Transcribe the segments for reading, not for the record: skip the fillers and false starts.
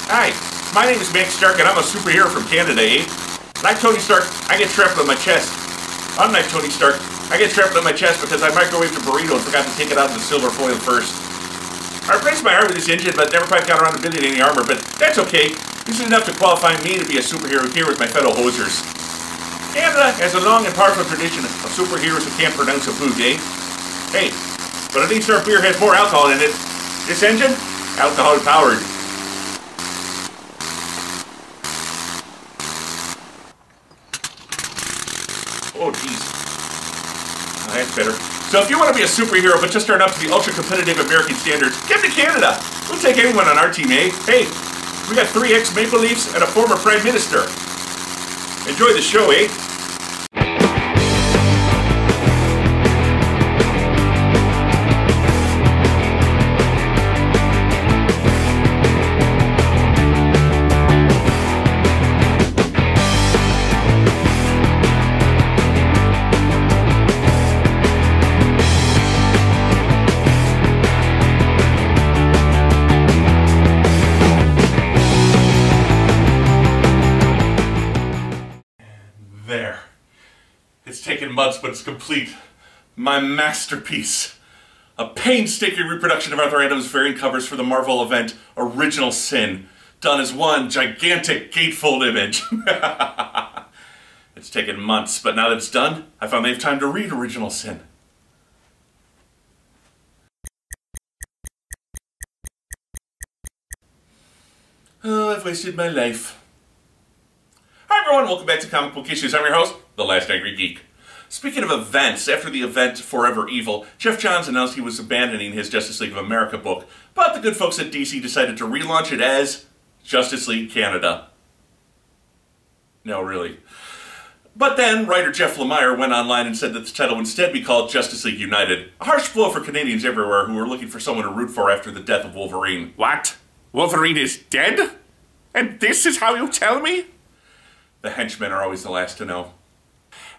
Hi, my name is Max Stark and I'm a superhero from Canada, eh? Like Tony Stark, I get trapped on my chest. Unlike Tony Stark, I get trapped on my chest because I microwaved a burrito and forgot to take it out of the silver foil first. I replaced my heart with this engine, but never quite got around to building any armor, but that's okay. This is enough to qualify me to be a superhero here with my fellow hosers. Canada has a long and powerful tradition of superheroes who can't pronounce a food, eh? Hey, but at least our beer has more alcohol in it. This engine? Alcohol powered. Oh, jeez. Oh, that's better. So if you want to be a superhero but just aren't up to the ultra-competitive American standards, get to Canada. We'll take anyone on our team, eh? Hey, we got 3 ex-Maple Leafs and a former Prime Minister. Enjoy the show, eh? There. It's taken months, but it's complete. My masterpiece. A painstaking reproduction of Arthur Adams' variant covers for the Marvel event Original Sin, done as one gigantic gatefold image. It's taken months, but now that it's done, I finally have time to read Original Sin. Oh, I've wasted my life. Hi everyone, welcome back to Comic Book Issues. I'm your host, The Last Angry Geek. Speaking of events, after the event Forever Evil, Jeff Johns announced he was abandoning his Justice League of America book, but the good folks at DC decided to relaunch it as Justice League Canada. No, really. But then, writer Jeff Lemire went online and said that the title would instead be called Justice League United. A harsh blow for Canadians everywhere who were looking for someone to root for after the death of Wolverine. What? Wolverine is dead? And this is how you tell me? The henchmen are always the last to know.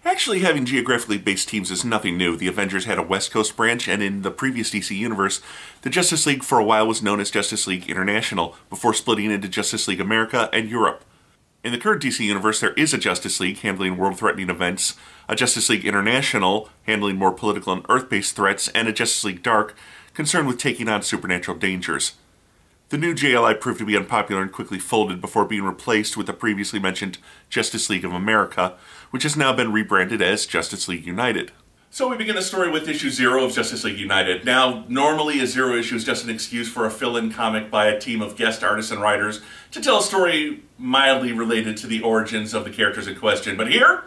Actually, having geographically based teams is nothing new. The Avengers had a West Coast branch, and in the previous DC universe, the Justice League for a while was known as Justice League International, before splitting into Justice League America and Europe. In the current DC universe, there is a Justice League handling world-threatening events, a Justice League International handling more political and Earth-based threats, and a Justice League Dark concerned with taking on supernatural dangers. The new JLI proved to be unpopular and quickly folded before being replaced with the previously mentioned Justice League of America, which has now been rebranded as Justice League United. So we begin the story with issue 0 of Justice League United. Now, normally a 0 issue is just an excuse for a fill-in comic by a team of guest artists and writers to tell a story mildly related to the origins of the characters in question. But here,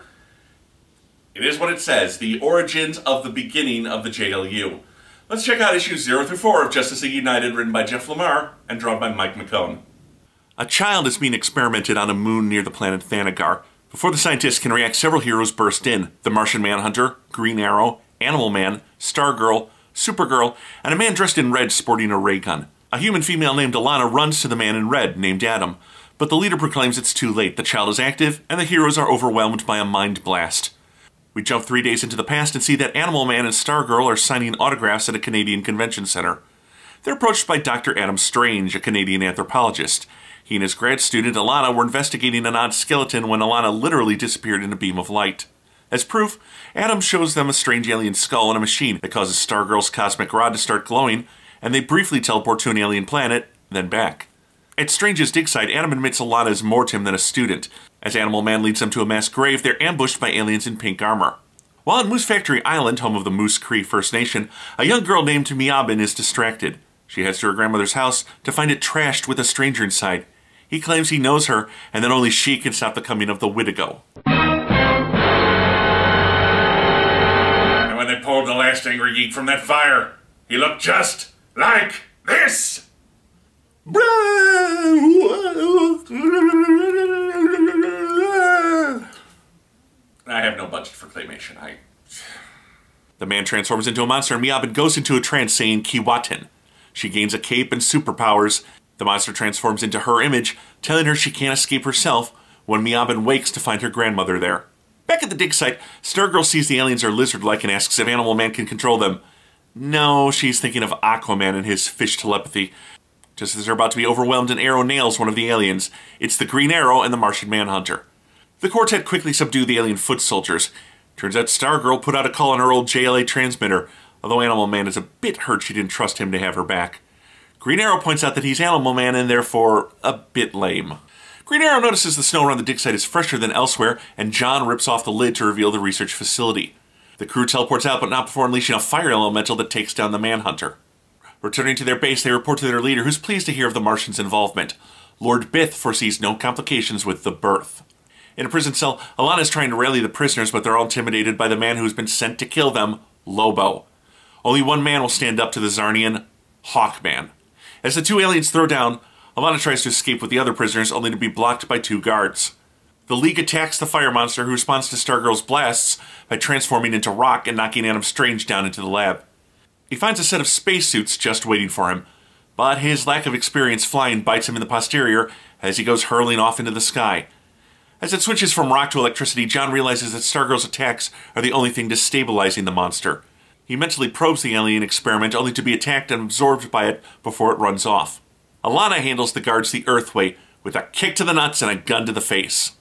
it is what it says, the origins of the beginning of the JLU. Let's check out issues 0 through 4 of Justice League United, written by Jeff Lemire and drawn by Mike McKone. A child is being experimented on a moon near the planet Thanagar. Before the scientists can react, several heroes burst in. The Martian Manhunter, Green Arrow, Animal Man, Stargirl, Supergirl, and a man dressed in red sporting a ray gun. A human female named Alana runs to the man in red, named Adam. But the leader proclaims it's too late. The child is active, and the heroes are overwhelmed by a mind blast. We jump 3 days into the past and see that Animal Man and Stargirl are signing autographs at a Canadian convention center. They're approached by Dr. Adam Strange, a Canadian anthropologist. He and his grad student Alana were investigating an odd skeleton when Alana literally disappeared in a beam of light. As proof, Adam shows them a strange alien skull and a machine that causes Stargirl's cosmic rod to start glowing, and they briefly teleport to an alien planet, then back. At Strange's dig site, Adam admits Alana is more to him than a student. As Animal Man leads them to a mass grave, they're ambushed by aliens in pink armor. While on Moose Factory Island, home of the Moose Cree First Nation, a young girl named Miabin is distracted. She heads to her grandmother's house to find it trashed with a stranger inside. He claims he knows her, and that only she can stop the coming of the Witigo. And when they pulled the Last Angry Geek from that fire, he looked just like this! I have no budget for claymation. The man transforms into a monster and Miabin goes into a trance saying Kiwatin. She gains a cape and superpowers. The monster transforms into her image, telling her she can't escape herself when Miabin wakes to find her grandmother there. Back at the dig site, Stargirl sees the aliens are lizard-like and asks if Animal Man can control them. No, she's thinking of Aquaman and his fish telepathy. Just as they're about to be overwhelmed, an arrow nails one of the aliens. It's the Green Arrow and the Martian Manhunter. The quartet quickly subdue the alien foot soldiers. Turns out Stargirl put out a call on her old JLA transmitter, although Animal Man is a bit hurt she didn't trust him to have her back. Green Arrow points out that he's Animal Man and therefore a bit lame. Green Arrow notices the snow around the dig site is fresher than elsewhere, and John rips off the lid to reveal the research facility. The crew teleports out, but not before unleashing a fire elemental that takes down the Manhunter. Returning to their base, they report to their leader, who's pleased to hear of the Martians' involvement. Lord Bith foresees no complications with the birth. In a prison cell, Alana is trying to rally the prisoners, but they're all intimidated by the man who's been sent to kill them, Lobo. Only one man will stand up to the Zarnian, Hawkman. As the two aliens throw down, Alana tries to escape with the other prisoners, only to be blocked by two guards. The League attacks the fire monster, who responds to Stargirl's blasts by transforming into rock and knocking Adam Strange down into the lab. He finds a set of spacesuits just waiting for him, but his lack of experience flying bites him in the posterior as he goes hurling off into the sky. As it switches from rock to electricity, John realizes that Stargirl's attacks are the only thing destabilizing the monster. He mentally probes the alien experiment, only to be attacked and absorbed by it before it runs off. Alana handles the guards the Earth way, with a kick to the nuts and a gun to the face.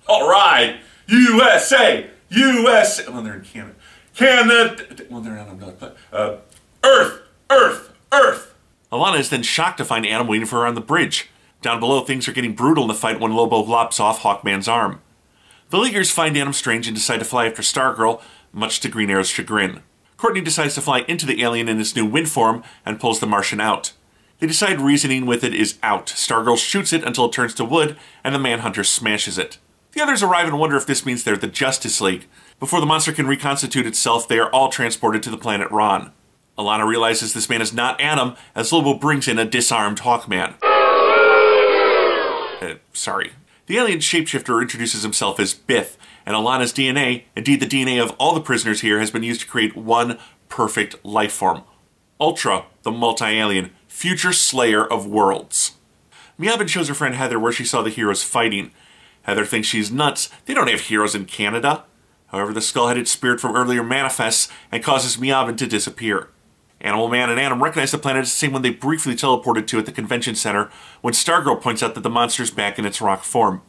All right, USA, USA. Well, they're in Canada. Canada. Well, they're not. Earth, Earth, Earth. Alana is then shocked to find Adam waiting for her on the bridge. Down below, things are getting brutal in the fight when Lobo lops off Hawkman's arm. The Leaguers find Adam Strange and decide to fly after Stargirl, much to Green Arrow's chagrin. Courtney decides to fly into the alien in its new wind form and pulls the Martian out. They decide reasoning with it is out. Stargirl shoots it until it turns to wood, and the Manhunter smashes it. The others arrive and wonder if this means they're the Justice League. Before the monster can reconstitute itself, they are all transported to the planet Ron. Alana realizes this man is not Adam, as Lobo brings in a disarmed Hawkman. Sorry. The alien shapeshifter introduces himself as Bith, and Alana's DNA, indeed the DNA of all the prisoners here, has been used to create one perfect life form. Ultra, the multi-alien, future slayer of worlds. Miabin shows her friend Heather where she saw the heroes fighting. Heather thinks she's nuts. They don't have heroes in Canada. However, the skull-headed spirit from earlier manifests and causes Miabin to disappear. Animal Man and Adam recognize the planet as the same one they briefly teleported to at the convention center when Stargirl points out that the monster's back in its rock form.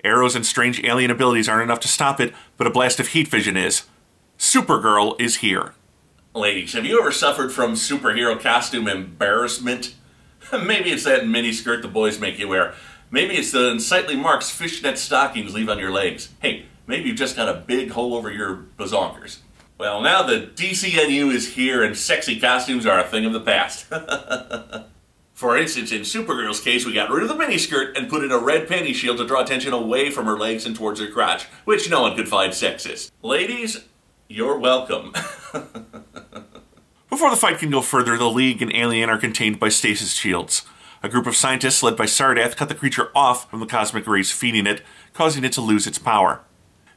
Arrows and strange alien abilities aren't enough to stop it, but a blast of heat vision is. Supergirl is here. Ladies, have you ever suffered from superhero costume embarrassment? Maybe it's that miniskirt the boys make you wear. Maybe it's the unsightly marks fishnet stockings leave on your legs. Hey, maybe you've just got a big hole over your bazonkers. Well, now the DCNU is here and sexy costumes are a thing of the past. For instance, in Supergirl's case, we got rid of the miniskirt and put in a red panty shield to draw attention away from her legs and towards her crotch, which no one could find sexist. Ladies, you're welcome. Before the fight can go further, the League and Alien are contained by stasis shields. A group of scientists led by Sardath cut the creature off from the cosmic rays feeding it, causing it to lose its power.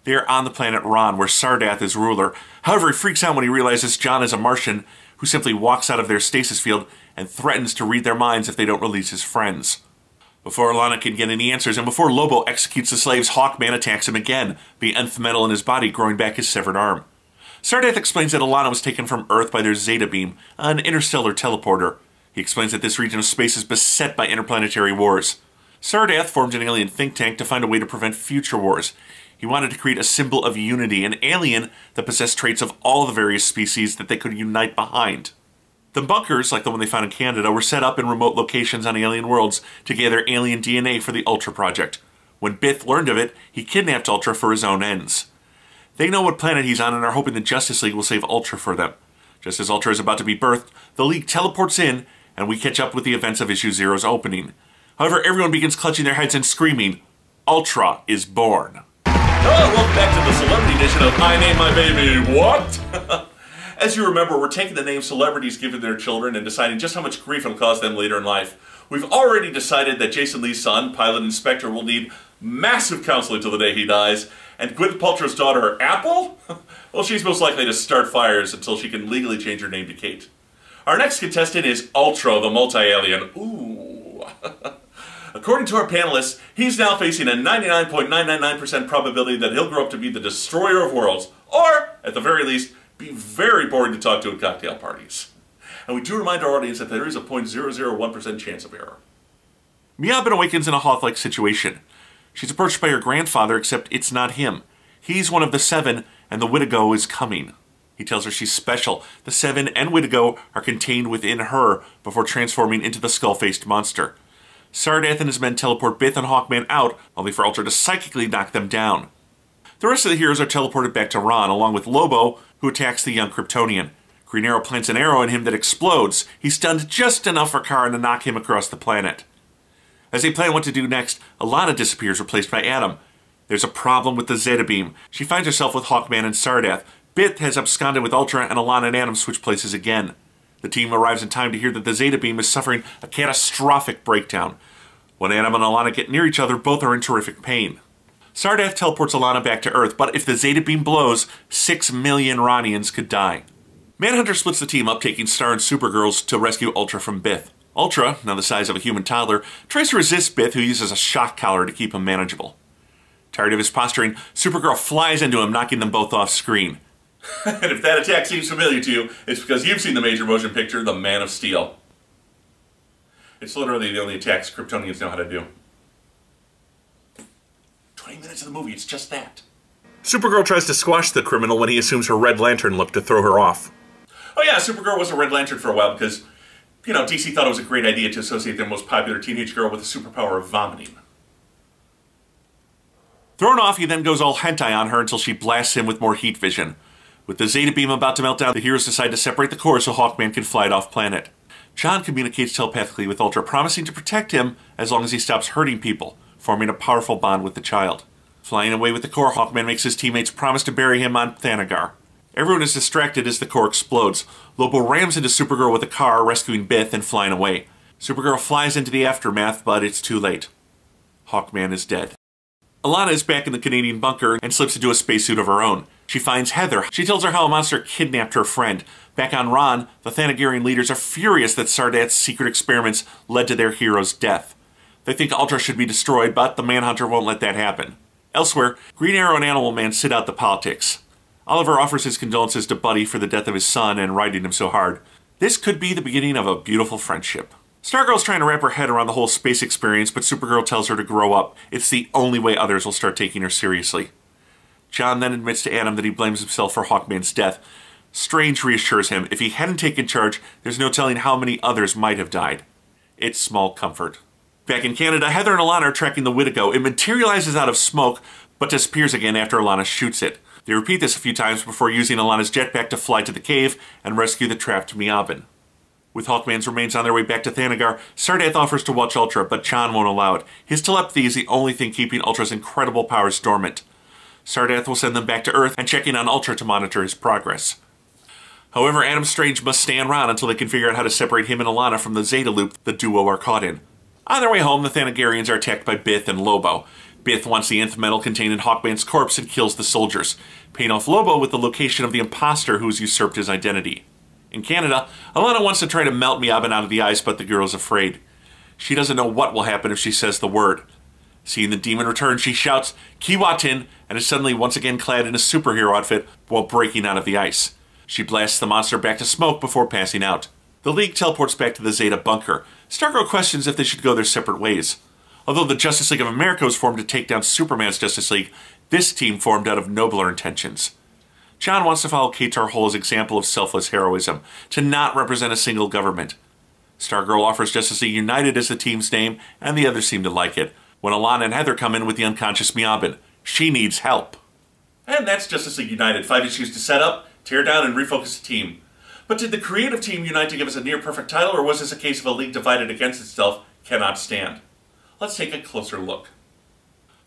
They are on the planet Ron, where Sardath is ruler. However, he freaks out when he realizes John is a Martian, who simply walks out of their stasis field and threatens to read their minds if they don't release his friends. Before Alana can get any answers, and before Lobo executes the slaves, Hawkman attacks him again, the nth metal in his body growing back his severed arm. Sardath explains that Alana was taken from Earth by their Zeta beam, an interstellar teleporter. He explains that this region of space is beset by interplanetary wars. Sardath formed an alien think tank to find a way to prevent future wars. He wanted to create a symbol of unity, an alien that possessed traits of all the various species that they could unite behind. The bunkers, like the one they found in Canada, were set up in remote locations on alien worlds to gather alien DNA for the Ultra Project. When Bith learned of it, he kidnapped Ultra for his own ends. They know what planet he's on and are hoping the Justice League will save Ultra for them. Just as Ultra is about to be birthed, the League teleports in, and we catch up with the events of Issue Zero's opening. However, everyone begins clutching their heads and screaming, Ultra is born. Hello, welcome back to the celebrity edition of I Name My Baby What? As you remember, we're taking the names celebrities given their children and deciding just how much grief it'll cause them later in life. We've already decided that Jason Lee's son, Pilot Inspector, will need massive counseling till the day he dies, and Gwyneth Paltrow's daughter, Apple? Well, she's most likely to start fires until she can legally change her name to Kate. Our next contestant is Ultra, the multi-alien. Ooh. According to our panelists, he's now facing a 99.999% probability that he'll grow up to be the destroyer of worlds, or, at the very least, be very boring to talk to at cocktail parties. and we do remind our audience that there is a 0.001% chance of error. Miabin awakens in a Hoth-like situation. She's approached by her grandfather, except it's not him. He's one of the Seven, and the Witigo is coming. He tells her she's special. The Seven and Witigo are contained within her before transforming into the skull-faced monster. Sardath and his men teleport Bith and Hawkman out, only for Ultra to psychically knock them down. The rest of the heroes are teleported back to Ron, along with Lobo, who attacks the young Kryptonian. Green Arrow plants an arrow in him that explodes. He's stunned just enough for Karen to knock him across the planet. As they plan what to do next, Alana disappears, replaced by Atom. There's a problem with the Zeta Beam. She finds herself with Hawkman and Sardath. Bith has absconded with Ultra, and Alana and Atom switch places again. The team arrives in time to hear that the Zeta Beam is suffering a catastrophic breakdown. When Atom and Alana get near each other, both are in terrific pain. Sardath teleports Alana back to Earth, but if the Zeta Beam blows, 6 million Ronians could die. Manhunter splits the team up, taking Star and Supergirls to rescue Ultra from Bith. Ultra, now the size of a human toddler, tries to resist Bith, who uses a shock collar to keep him manageable. Tired of his posturing, Supergirl flies into him, knocking them both off screen. And if that attack seems familiar to you, it's because you've seen the major motion picture, The Man of Steel. It's literally the only attacks Kryptonians know how to do. 20 minutes of the movie, it's just that. Supergirl tries to squash the criminal when he assumes her Red Lantern look to throw her off. Oh yeah, Supergirl was a Red Lantern for a while because, DC thought it was a great idea to associate their most popular teenage girl with the superpower of vomiting. Thrown off, he then goes all hentai on her until she blasts him with more heat vision. With the Zeta Beam about to melt down, the heroes decide to separate the core so Hawkman can fly it off planet. John communicates telepathically with Ultra, promising to protect him as long as he stops hurting people, forming a powerful bond with the child. Flying away with the core, Hawkman makes his teammates promise to bury him on Thanagar. Everyone is distracted as the core explodes. Lobo rams into Supergirl with a car, rescuing Bith and flying away. Supergirl flies into the aftermath, but it's too late. Hawkman is dead. Alana is back in the Canadian bunker and slips into a spacesuit of her own. She finds Heather. She tells her how a monster kidnapped her friend. Back on Ron, the Thanagarian leaders are furious that Sardath's secret experiments led to their hero's death. They think Ultra should be destroyed, but the Manhunter won't let that happen. Elsewhere, Green Arrow and Animal Man sit out the politics. Oliver offers his condolences to Buddy for the death of his son and riding him so hard. This could be the beginning of a beautiful friendship. Stargirl's trying to wrap her head around the whole space experience, but Supergirl tells her to grow up. It's the only way others will start taking her seriously. John then admits to Adam that he blames himself for Hawkman's death. Strange reassures him if he hadn't taken charge, there's no telling how many others might have died. It's small comfort. Back in Canada, Heather and Alana are tracking the Witigo. It materializes out of smoke, but disappears again after Alana shoots it. They repeat this a few times before using Alana's jetpack to fly to the cave and rescue the trapped Miabin. With Hawkman's remains on their way back to Thanagar, Sardath offers to watch Ultra, but John won't allow it. His telepathy is the only thing keeping Ultra's incredible powers dormant. Sardath will send them back to Earth and check in on Ultra to monitor his progress. However, Adam Strange must stay on Ron until they can figure out how to separate him and Alana from the Zeta loop the duo are caught in. On their way home, the Thanagarians are attacked by Bith and Lobo. Bith wants the nth metal contained in Hawkman's corpse and kills the soldiers, paying off Lobo with the location of the imposter who has usurped his identity. In Canada, Alana wants to try to melt Miabin out of the ice, but the girl is afraid. She doesn't know what will happen if she says the word. Seeing the demon return, she shouts, "Kiwatin," and is suddenly once again clad in a superhero outfit while breaking out of the ice. She blasts the monster back to smoke before passing out. The League teleports back to the Zeta bunker. Stargirl questions if they should go their separate ways. Although the Justice League of America was formed to take down Superman's Justice League, this team formed out of nobler intentions. John wants to follow Katar Holo's example of selfless heroism, to not represent a single government. Stargirl offers Justice League United as the team's name, and the others seem to like it. When Alana and Heather come in with the unconscious Miabin, she needs help. And that's Justice League United. 5 issues to set up, tear down, and refocus the team. But did the creative team unite to give us a near-perfect title, or was this a case of a league divided against itself cannot stand? Let's take a closer look.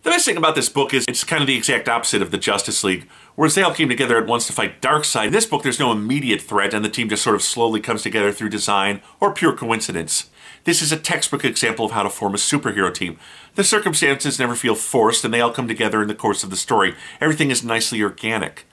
The best thing about this book is it's kind of the exact opposite of the Justice League. Whereas they all came together at once to fight Darkseid, in this book there's no immediate threat and the team just sort of slowly comes together through design or pure coincidence. This is a textbook example of how to form a superhero team. The circumstances never feel forced and they all come together in the course of the story. Everything is nicely organic.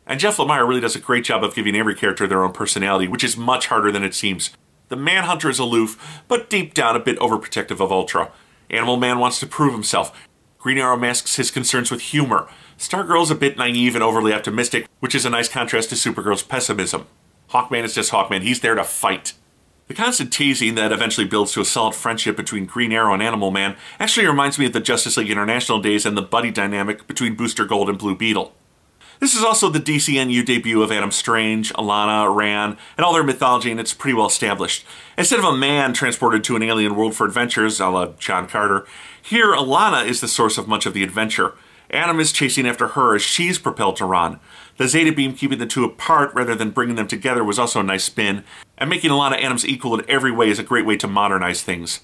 And Jeff Lemire really does a great job of giving every character their own personality, which is much harder than it seems. The Manhunter is aloof, but deep down a bit overprotective of Ultra. Animal Man wants to prove himself. Green Arrow masks his concerns with humor. Stargirl's a bit naive and overly optimistic, which is a nice contrast to Supergirl's pessimism. Hawkman is just Hawkman. He's there to fight. The constant teasing that eventually builds to a solid friendship between Green Arrow and Animal Man actually reminds me of the Justice League International days and the buddy dynamic between Booster Gold and Blue Beetle. This is also the DCNU debut of Adam Strange, Alana, Ran, and all their mythology, and it's pretty well established. Instead of a man transported to an alien world for adventures, a la John Carter, here Alana is the source of much of the adventure. Adam is chasing after her as she's propelled to Ron. The Zeta Beam keeping the two apart rather than bringing them together was also a nice spin, and making Alana Adam's equal in every way is a great way to modernize things.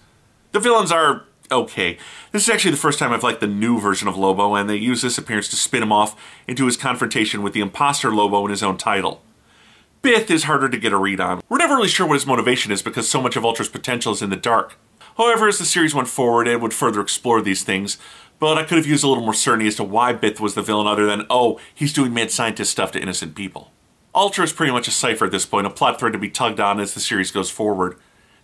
The villains are okay. This is actually the first time I've liked the new version of Lobo, and they use this appearance to spin him off into his confrontation with the imposter Lobo in his own title. Bith is harder to get a read on. We're never really sure what his motivation is because so much of Ultra's potential is in the dark. However, as the series went forward, it would further explore these things, but I could have used a little more certainty as to why Bith was the villain other than, oh, he's doing mad scientist stuff to innocent people. Ultra is pretty much a cipher at this point, a plot thread to be tugged on as the series goes forward.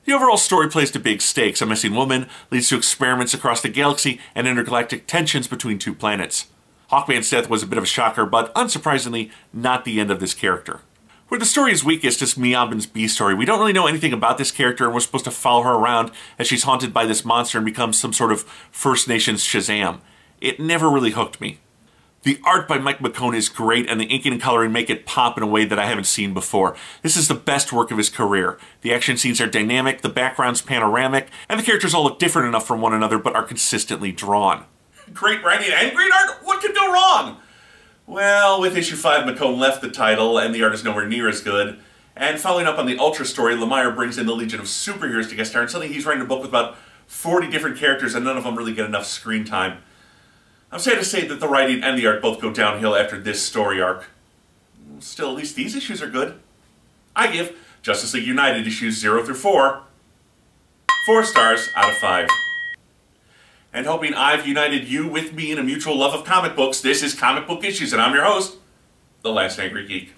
The overall story plays to big stakes. A missing woman leads to experiments across the galaxy and intergalactic tensions between two planets. Hawkman's death was a bit of a shocker, but unsurprisingly, not the end of this character. Where the story is weakest is Miabin's B story. We don't really know anything about this character, and we're supposed to follow her around as she's haunted by this monster and becomes some sort of First Nations Shazam. It never really hooked me. The art by Mike McKone is great, and the inking and coloring make it pop in a way that I haven't seen before. This is the best work of his career. The action scenes are dynamic, the background's panoramic, and the characters all look different enough from one another but are consistently drawn. Great writing and great art! What could go wrong? Well, with issue 5, McKone left the title, and the art is nowhere near as good. And following up on the Ultra story, Lemire brings in the Legion of Superheroes to guest star, and suddenly he's writing a book with about 40 different characters, and none of them really get enough screen time. I'm sad to say that the writing and the art both go downhill after this story arc. Still, at least these issues are good. I give Justice League United issues 0 through 4 4 stars out of 5. And hoping I've united you with me in a mutual love of comic books, this is Comic Book Issues, and I'm your host, the Last Angry Geek.